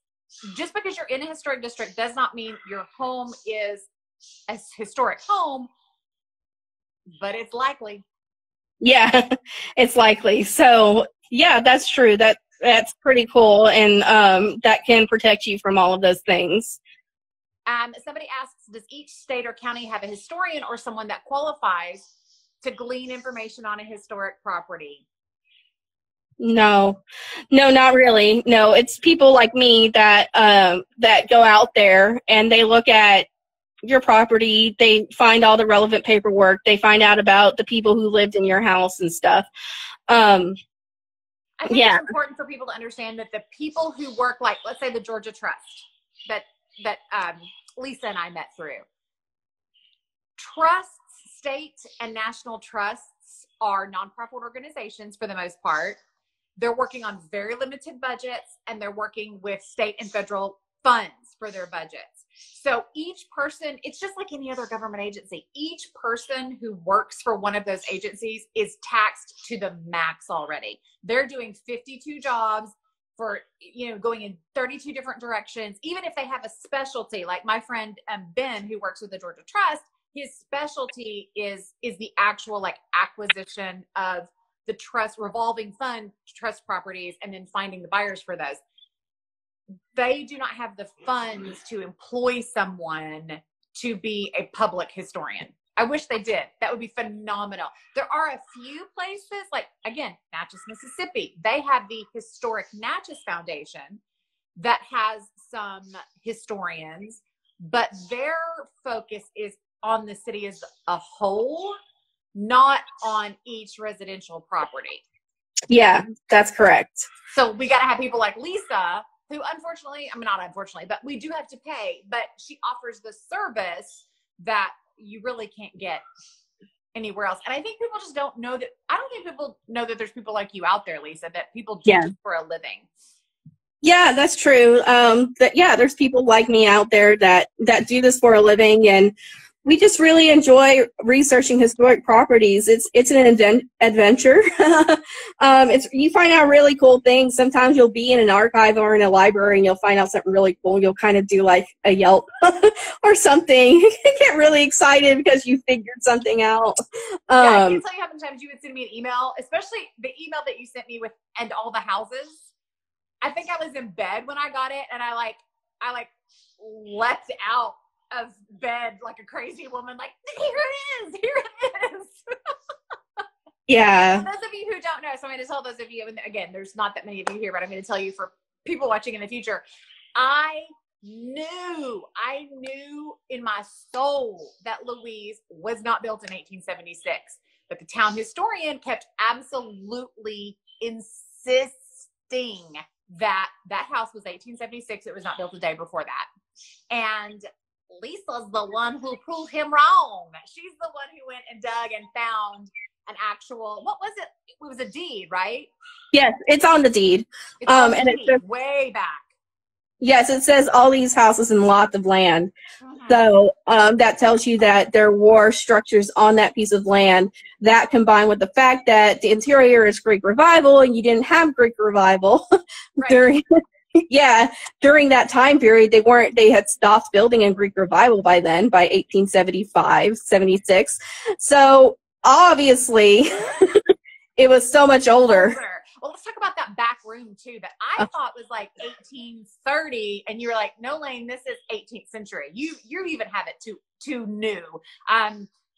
just because you're in a historic district does not mean your home is a historic home, but it's likely. Yeah, it's likely. So yeah, that's true. That's pretty cool, and that can protect you from all of those things. Somebody asks, does each state or county have a historian or someone that qualifies to glean information on a historic property? No, not really. No, it's people like me that go out there and they look at your property. They find all the relevant paperwork. They find out about the people who lived in your house and stuff. I think it's important for people to understand that the people who work, like, let's say the Georgia Trust that Lisa and I met through. Trusts, state and national trusts are nonprofit organizations for the most part. They're working on very limited budgets, and they're working with state and federal funds for their budgets. So each person, it's just like any other government agency. Each person who works for one of those agencies is taxed to the max already. They're doing 52 jobs for, going in 32 different directions. Even if they have a specialty, like my friend Ben, who works with the Georgia Trust, his specialty is the actual acquisition of the trust revolving fund trust properties and then finding the buyers for those. They do not have the funds to employ someone to be a public historian. I wish they did. That would be phenomenal. There are a few places, like, again, Natchez, Mississippi. They have the Historic Natchez Foundation that has some historians, but their focus is on the city as a whole, not on each residential property. Yeah, that's correct. So we got to have people like Lisa, who not unfortunately, but we do have to pay, but she offers the service that you really can't get anywhere else. And I think people just don't know that. I don't think people know that there's people like you out there, Lisa, that people do this for a living. Yeah, that's true. There's people like me out there that do this for a living, and we just really enjoy researching historic properties. It's an adventure. You find out really cool things. Sometimes you'll be in an archive or in a library and you'll find out something really cool. You'll kind of do like a Yelp or something. You get really excited because you figured something out. I can tell you how many times you would send me an email, especially the email that you sent me with and all the houses. I think I was in bed when I got it, and I leapt out of bed like a crazy woman, like, here it is. Yeah. For those of you who don't know, so I'm going to tell those of you, and again, there's not that many of you here, but I'm going to tell you for people watching in the future, I knew in my soul that Louise was not built in 1876, but the town historian kept absolutely insisting that house was 1876. It was not built a day before that. And Lisa's the one who proved him wrong. She's the one who went and dug and found an actual, what was it? It was a deed, right? Yes, it's on the deed. It's on the and deed, it says, way back. Yes, it says all these houses and lots of land. Mm-hmm. So that tells you that there were structures on that piece of land. That combined with the fact that the interior is Greek Revival and you didn't have Greek Revival Right. during that time period, they had stopped building in Greek Revival by then, by 1875, 76. So obviously it was so much older. Well, let's talk about that back room too that I thought was like 1830, and you were like, no, Laine, this is 18th century. You even have it too new.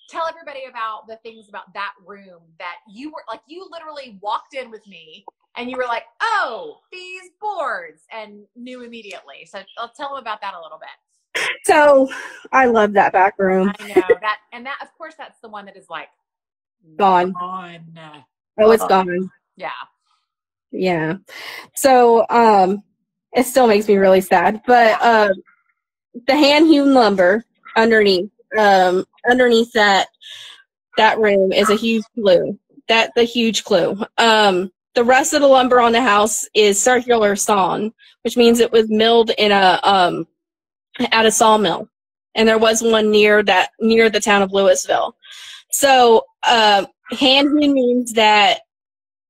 Tell everybody about the things about that room that you were like, you literally walked in with me and you were like, oh, these boards, and knew immediately. So I'll tell them about that a little bit. So I love that back room. I know that. And that, of course, that's the one that is like gone. Oh, it's gone. Yeah. Yeah. So, it still makes me really sad, but, the hand-hewn lumber underneath that room is a huge clue. That's a huge clue. The rest of the lumber on the house is circular sawn, which means it was milled in at a sawmill. And there was one near the town of Louisville. So, hand-hewn means that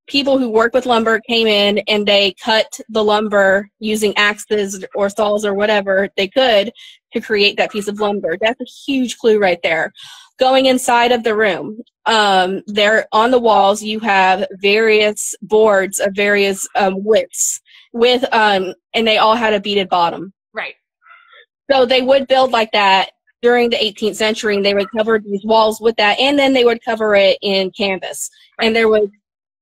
people who work with lumber came in and they cut the lumber using axes or saws or whatever they could to create that piece of lumber. That's a huge clue right there. Going inside of the room, there on the walls you have various boards of various widths with and they all had a beaded bottom. Right. So they would build like that during the 18th century, and they would cover these walls with that, and then they would cover it in canvas. Right. And there was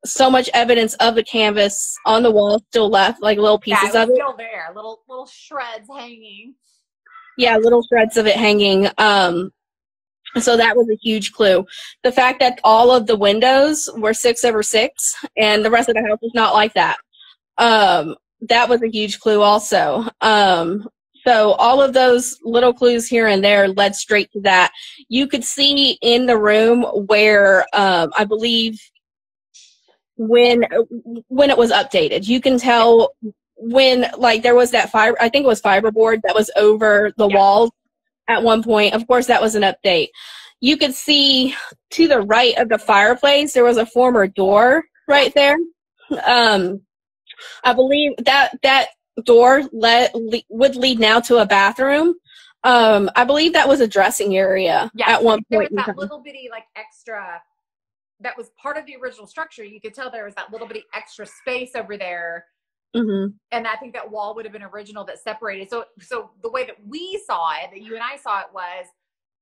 so much evidence of the canvas on the wall still left, like little pieces of it. Still there, little shreds hanging. Yeah, little shreds of it hanging. So that was a huge clue. The fact that all of the windows were 6/6, and the rest of the house was not like that. That was a huge clue also. So all of those little clues here and there led straight to that. You could see in the room where I believe when it was updated. You can tell when, like, there was that I think it was fiberboard that was over the walls at one point. Of course, that was an update. You could see to the right of the fireplace, there was a former door right there. I believe that door would lead now to a bathroom. I believe that was a dressing area at one point. There was that little bitty, like, extra, that was part of the original structure. You could tell there was that little bitty extra space over there. Mm-hmm. And I think that wall would have been original that separated. So the way that we saw it, that you and I saw it, was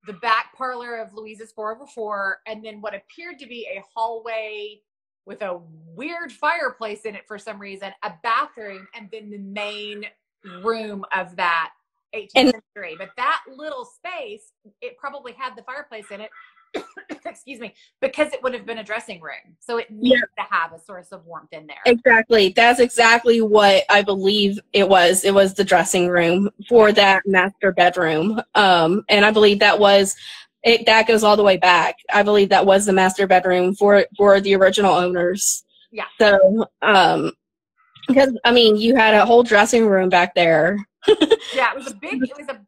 the back parlor of Louise's 4/4, and then what appeared to be a hallway with a weird fireplace in it for some reason, a bathroom, and then the main room of that 18th century. But that little space, it probably had the fireplace in it, excuse me, because it would have been a dressing room. So it needed to have a source of warmth in there. Exactly. That's exactly what I believe it was. It was the dressing room for that master bedroom. And I believe that was it. That goes all the way back. I believe that was the master bedroom for the original owners. Yeah. So, because I mean, you had a whole dressing room back there. Yeah, it was a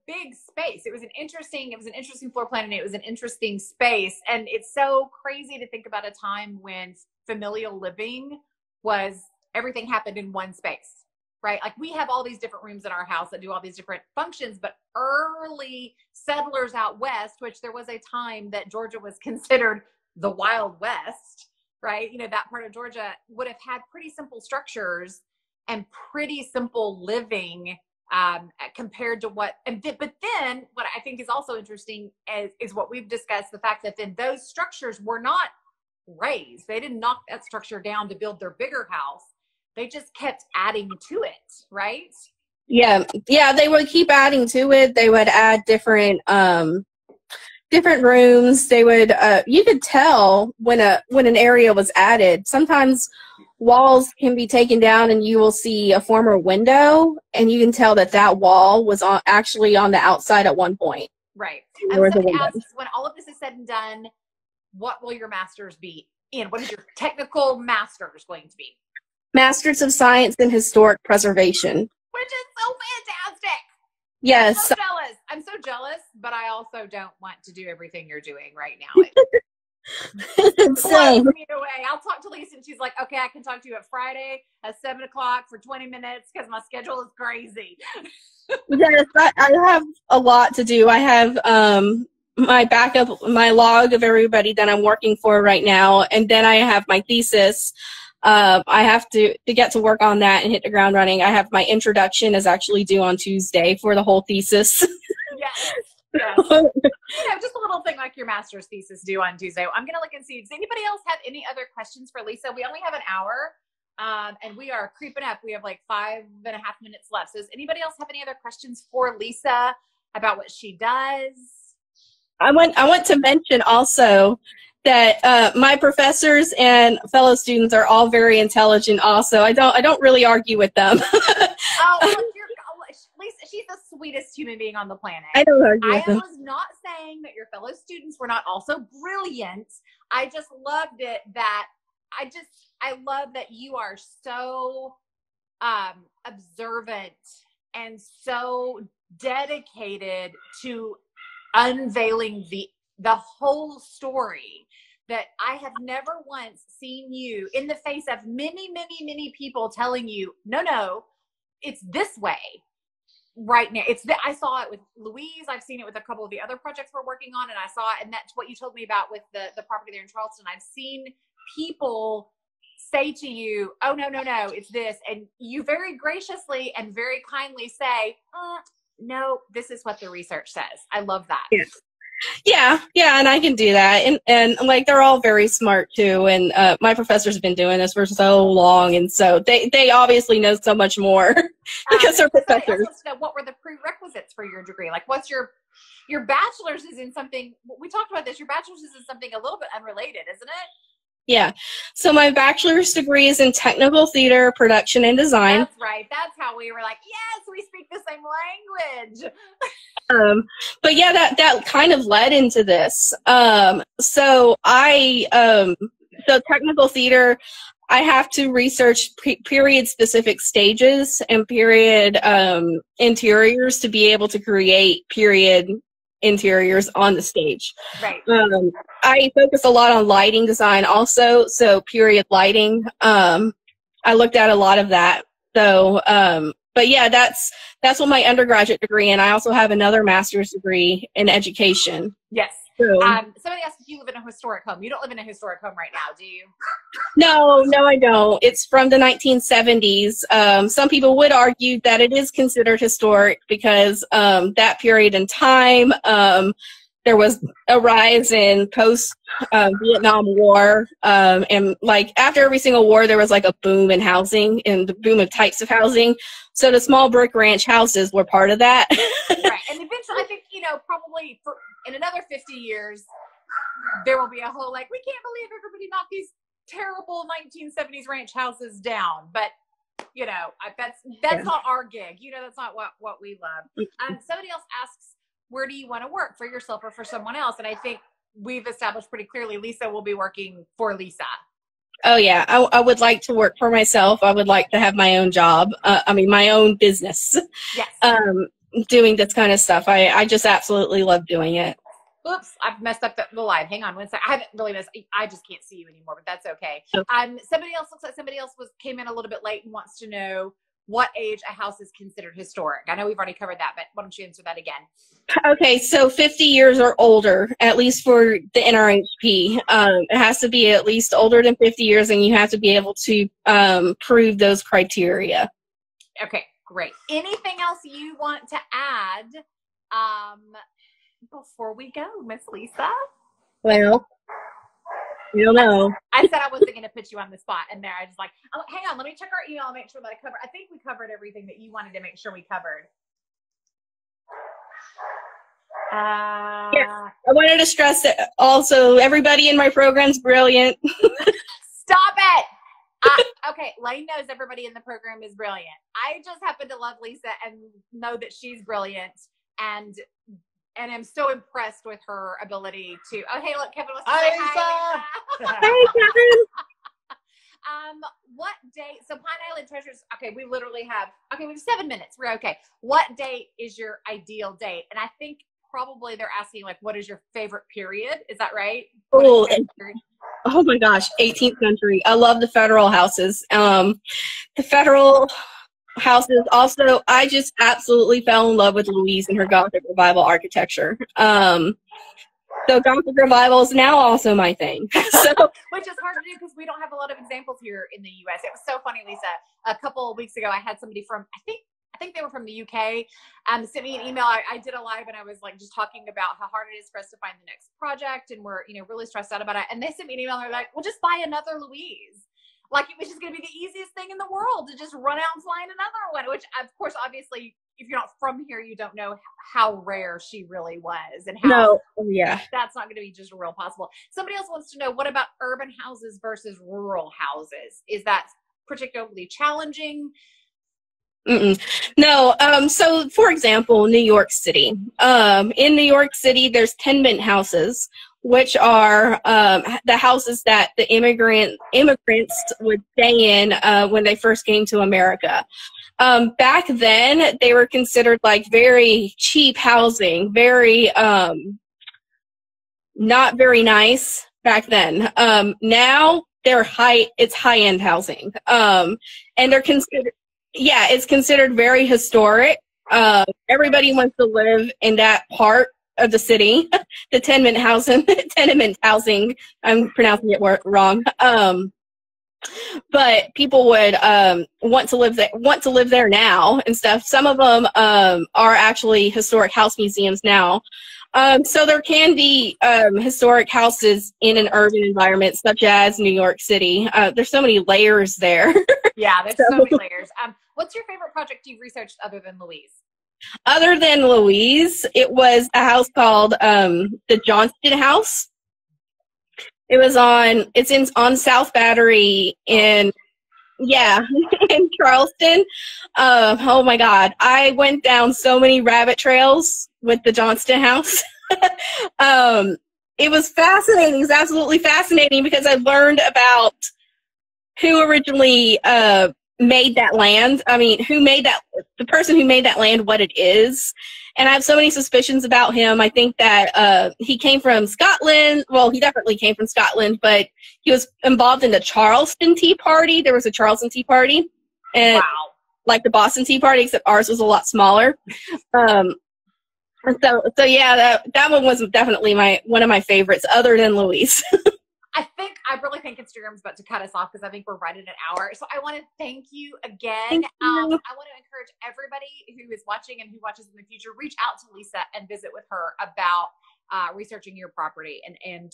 big space. It was an interesting floor plan, and it was an interesting space. And it's so crazy to think about a time when familial living was, everything happened in one space, right? Like, we have all these different rooms in our house that do all these different functions, but early settlers out west, which there was a time that Georgia was considered the Wild West, right? You know, that part of Georgia would have had pretty simple structures and pretty simple living compared to what, but then what I think is also interesting is what we've discussed, the fact that then those structures were not raised. They didn't knock that structure down to build their bigger house. They just kept adding to it, right? Yeah, they would keep adding to it. They would add different rooms. They would, you could tell when an area was added. Sometimes walls can be taken down and you will see a former window, and you can tell that wall was actually on the outside at one point. Right. And somebody asks, when all of this is said and done, what will your masters be in? What is your technical masters going to be? Masters of Science in Historic Preservation. Which is so fantastic. Yes. I'm so jealous. I'm so jealous, but I also don't want to do everything you're doing right now. Blows me away. I'll talk to Lisa, and she's like, okay, I can talk to you at Friday at 7 o'clock for 20 minutes because my schedule is crazy. Yes, I have a lot to do. I have my log of everybody that I'm working for right now, and then I have my thesis. I have to get to work on that and hit the ground running. I have my introduction is actually due on Tuesday for the whole thesis. Yes. Yes. Just a little thing like your master's thesis due on Tuesday. I'm going to look and see. Does anybody else have any other questions for Lisa? We only have an hour, and we are creeping up. We have like 5.5 minutes left. So does anybody else have any other questions for Lisa about what she does? I want to mention also that my professors and fellow students are all very intelligent also. I don't really argue with them. Lisa, she's the sweetest human being on the planet. I don't argue with them. I was not saying that your fellow students were not also brilliant. I just loved it that I love that you are so observant and so dedicated to unveiling the whole story, that I have never once seen you in the face of many, many, many people telling you, no, it's this way right now. I saw it with Louise. I've seen it with a couple of the other projects we're working on, and I saw it, and that's what you told me about with the property there in Charleston. I've seen people say to you, oh, no, it's this. And you very graciously and very kindly say, no, this is what the research says. I love that. Yeah, and I can do that. And like, they're all very smart too. And my professors have been doing this for so long. And so they obviously know so much more because they're professors. What were the prerequisites for your degree? Like, what's your bachelor's is in something, we talked about this, your bachelor's is in something a little bit unrelated, isn't it? Yeah. So my bachelor's degree is in technical theater, production, and design. That's right. That's how we were like, yes, we speak the same language. But yeah, that kind of led into this. So technical theater, I have to research period specific stages and period interiors to be able to create period interiors on the stage. Right. I focus a lot on lighting design also, so period lighting. I looked at a lot of that. So, but yeah, that's what my undergraduate degree, and I also have another master's degree in education. Yes. So, somebody asked if you live in a historic home. You don't live in a historic home right now, do you? No, I don't. It's from the 1970s. Some people would argue that it is considered historic because that period in time, there was a rise in post-Vietnam War. And like after every single war, there was like a boom in housing and the boom of types of housing. So the small brick ranch houses were part of that. Right. And eventually, I think, probably in another 50 years, there will be a whole, like, we can't believe everybody knocked these terrible 1970s ranch houses down. But, that's not our gig. That's not what we love. Somebody else asks, where do you want to work, for yourself or for someone else? And I think we've established pretty clearly Lisa will be working for Lisa. Oh, yeah. I would like to work for myself. I would like to have my own job. My own business. Yes. Doing this kind of stuff. I just absolutely love doing it. Oops, I've messed up the live. Hang on one second. I haven't really messed. I just can't see you anymore, but that's okay. Somebody else looks like somebody else came in a little bit late and wants to know what age a house is considered historic. I know we've already covered that, but why don't you answer that again? Okay, so 50 years or older, at least for the NRHP. It has to be at least older than 50 years, and you have to be able to prove those criteria. Okay, great. Anything else you want to add before we go, Miss Lisa? Well, you don't know. I said I wasn't going to put you on the spot, and there I was like, oh, hang on, let me check our email and make sure that I think we covered everything that you wanted to make sure we covered. Yes. I wanted to stress that also everybody in my program's brilliant. Stop it! Okay, Laine knows everybody in the program is brilliant. I just happen to love Lisa and know that she's brilliant, and I'm so impressed with her ability to. Oh, hey, look, Kevin wants to say hi, Lisa. Hey, Kevin. What date? So Pine Island Treasures. Okay, we have 7 minutes. We're okay. What date is your ideal date? And I think probably they're asking, like, what is your favorite period? Is that right? Oh my gosh, 18th century. I love the federal houses. The federal houses. Also, I just absolutely fell in love with Louise and her Gothic Revival architecture. So Gothic revival is now also my thing. So, which is hard to do because we don't have a lot of examples here in the U.S. It was so funny, Lisa. A couple of weeks ago, I had somebody from, I think they were from the UK, sent me an email. I did a live and I was like just talking about how hard it is for us to find the next project, and we're, really stressed out about it. And they sent me an email and they're like, well, just buy another Louise. Like, it was just going to be the easiest thing in the world to just run out and find another one, which, of course, obviously, if you're not from here, you don't know how rare she really was and how that's not going to be just real possible. Somebody else wants to know, what about urban houses versus rural houses? Is that particularly challenging? No. So, for example, New York City. In New York City, there's tenement houses, which are the houses that the immigrants would stay in when they first came to America. Back then, they were considered like very cheap housing, very not very nice back then. Now they're it's high-end housing, and they're considered. Yeah, it's considered very historic. Everybody wants to live in that part of the city, the tenement housing. I'm pronouncing it wrong. But people would want to live there now and stuff. Some of them are actually historic house museums now. So there can be historic houses in an urban environment, such as New York City. There's so many layers there. Yeah, there's so many layers. What's your favorite project you've researched other than Louise? Other than Louise, it was a house called the Johnston House. It's on South Battery in Charleston. Oh my God. I went down so many rabbit trails with the Johnston House. It was fascinating. It was absolutely fascinating because I learned about who originally made that land. I mean, the person who made that land, what it is. And I have so many suspicions about him. I think that he came from Scotland. Well, he definitely came from Scotland, but he was involved in the Charleston Tea Party. There was a Charleston Tea Party. And wow. Like the Boston Tea Party, except ours was a lot smaller. So yeah, that one was definitely one of my favorites, other than Louise. I really think Instagram's about to cut us off because I think we're right at an hour. So I want to thank you again. Thank you. I want to encourage everybody who is watching and who watches in the future, reach out to Lisa and visit with her about researching your property and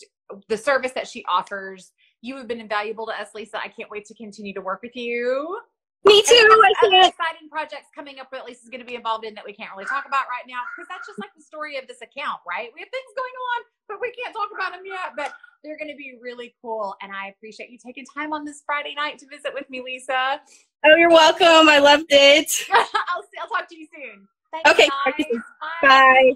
the service that she offers. You have been invaluable to us, Lisa. I can't wait to continue to work with you. Me too. Other exciting projects coming up that Lisa's going to be involved in that we can't really talk about right now, because that's just like the story of this account, right? We have things going on, but we can't talk about them yet. But they're going to be really cool, and I appreciate you taking time on this Friday night to visit with me, Lisa. Oh, you're welcome. I loved it. I'll talk to you soon. Thanks, okay. guys. Bye.